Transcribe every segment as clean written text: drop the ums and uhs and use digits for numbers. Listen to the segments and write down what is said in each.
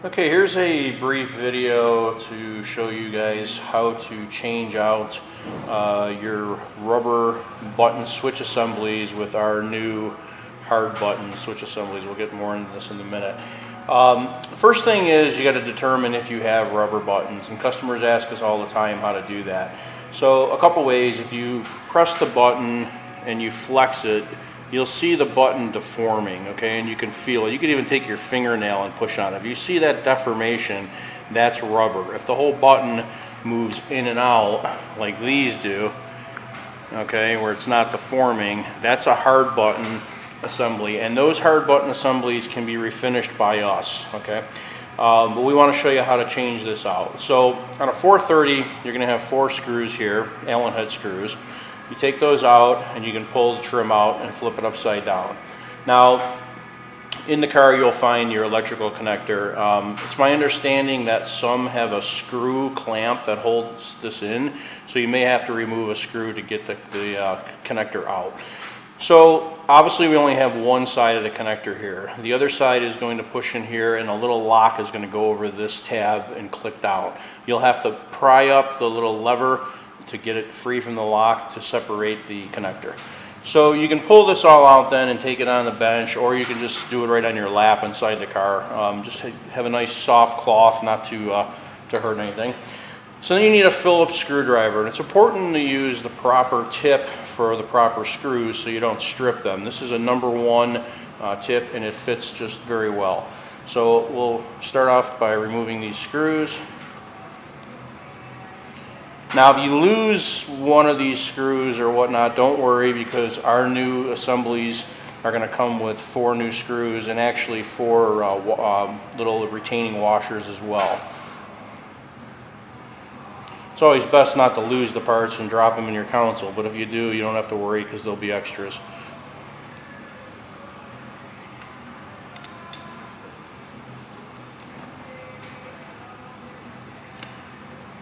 Okay, here's a brief video to show you guys how to change out your rubber button switch assemblies with our new hard button switch assemblies. We'll get more into this in a minute. First thing is you got to determine if you have rubber buttons, and customers ask us all the time how to do that. So a couple ways: if you press the button and you flex it, you'll see the button deforming, okay, and you can feel it. You can even take your fingernail and push on it. If you see that deformation, that's rubber. If the whole button moves in and out like these do, okay, where it's not deforming, that's a hard button assembly, and those hard button assemblies can be refinished by us, okay. But we want to show you how to change this out. So on a 430, you're going to have 4 screws here, Allen head screws. You take those out and you can pull the trim out and flip it upside down. Now, in the car you'll find your electrical connector. It's my understanding that some have a screw clamp that holds this in, so you may have to remove a screw to get the connector out. So obviously we only have one side of the connector here. The other side is going to push in here, and a little lock is going to go over this tab and click down. You'll have to pry up the little lever to get it free from the lock to separate the connector. So you can pull this all out then and take it on the bench, or you can just do it right on your lap inside the car. Just have a nice soft cloth, not to hurt anything. So then you need a Phillips screwdriver, and it's important to use the proper tip for the proper screws so you don't strip them. This is a #1 tip, and it fits just very well. So we'll start off by removing these screws. Now, if you lose one of these screws or whatnot, don't worry, because our new assemblies are going to come with 4 new screws and actually 4 little retaining washers as well. It's always best not to lose the parts and drop them in your console, but if you do, you don't have to worry because there'll be extras.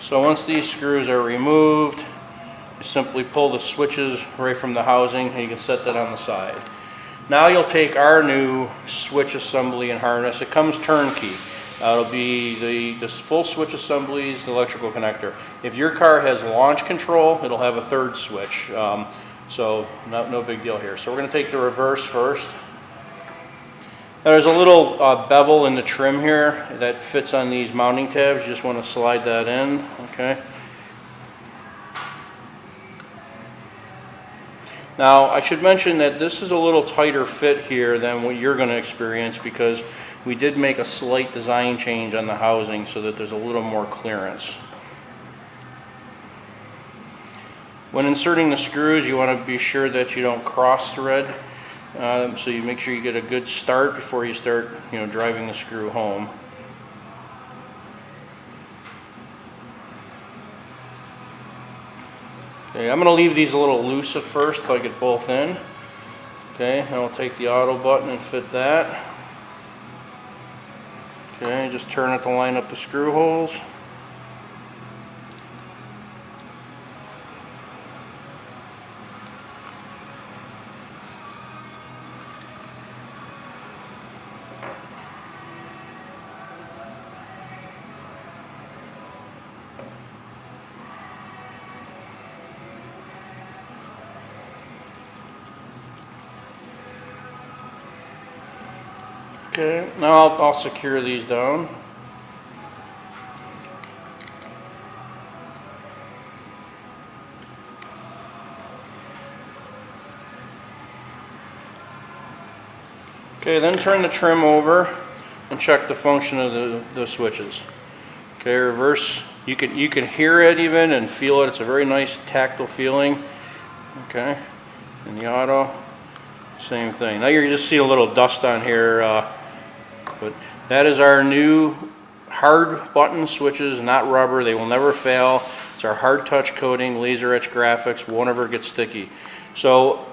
So once these screws are removed, you simply pull the switches right from the housing, and you can set that on the side. Now you'll take our new switch assembly and harness. It comes turnkey. It'll be the full switch assemblies, the electrical connector. If your car has launch control, it'll have a 3rd switch. So no big deal here. So we're going to take the reverse first. Now there's a little bevel in the trim here that fits on these mounting tabs. You just want to slide that in, okay? Now I should mention that this is a little tighter fit here than what you're going to experience, because we did make a slight design change on the housing so that there's a little more clearance. When inserting the screws, you want to be sure that you don't cross thread. So you make sure you get a good start before you start, driving the screw home. Okay, I'm going to leave these a little loose at first till I get both in. Okay, and I'll take the auto button and fit that. Okay, just turn it to line up the screw holes. Okay, now I'll secure these down. Okay, then turn the trim over and check the function of the switches. Okay, reverse. You can hear it even and feel it. It's a very nice tactile feeling. Okay, and the auto, same thing. Now you're just seeing a little dust on here. But that is our new hard button switches, not rubber. They will never fail. It's our hard touch coating, laser etch graphics, won't ever get sticky. So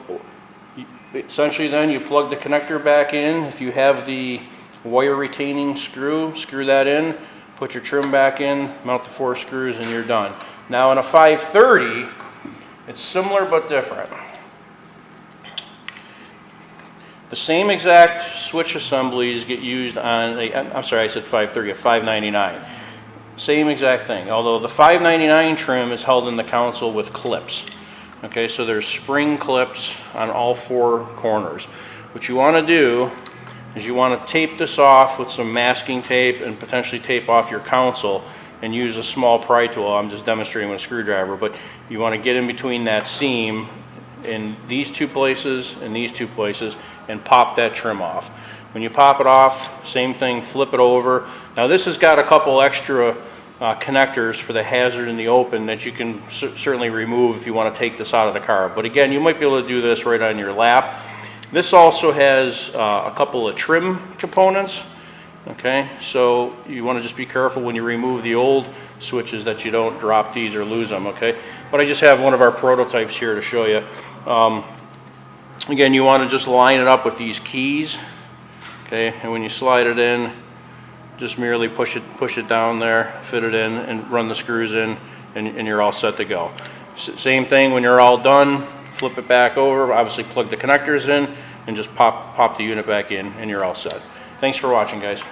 essentially then you plug the connector back in. If you have the wire retaining screw, screw that in, put your trim back in, mount the 4 screws, and you're done. Now in a 530, it's similar but different. The same exact switch assemblies get used on a, I'm sorry, I said 530, a 599. Same exact thing, although the 599 trim is held in the console with clips. Okay, so there's spring clips on all 4 corners. What you want to do is you want to tape this off with some masking tape and potentially tape off your console and use a small pry tool. I'm just demonstrating with a screwdriver, but you want to get in between that seam in these 2 places and these 2 places and pop that trim off. When you pop it off, same thing, flip it over. Now this has got a couple extra connectors for the hazard in the open that you can certainly remove if you want to take this out of the car. But again, you might be able to do this right on your lap. This also has a couple of trim components. Okay, so you want to just be careful when you remove the old switches that you don't drop these or lose them. Okay, but I just have one of our prototypes here to show you. Again, you want to just line it up with these keys. Okay, and when you slide it in, just merely push it down there, fit it in, and run the screws in, and you're all set to go. Same thing when you're all done, flip it back over, obviously plug the connectors in, and just pop the unit back in, and you're all set. Thanks for watching, guys.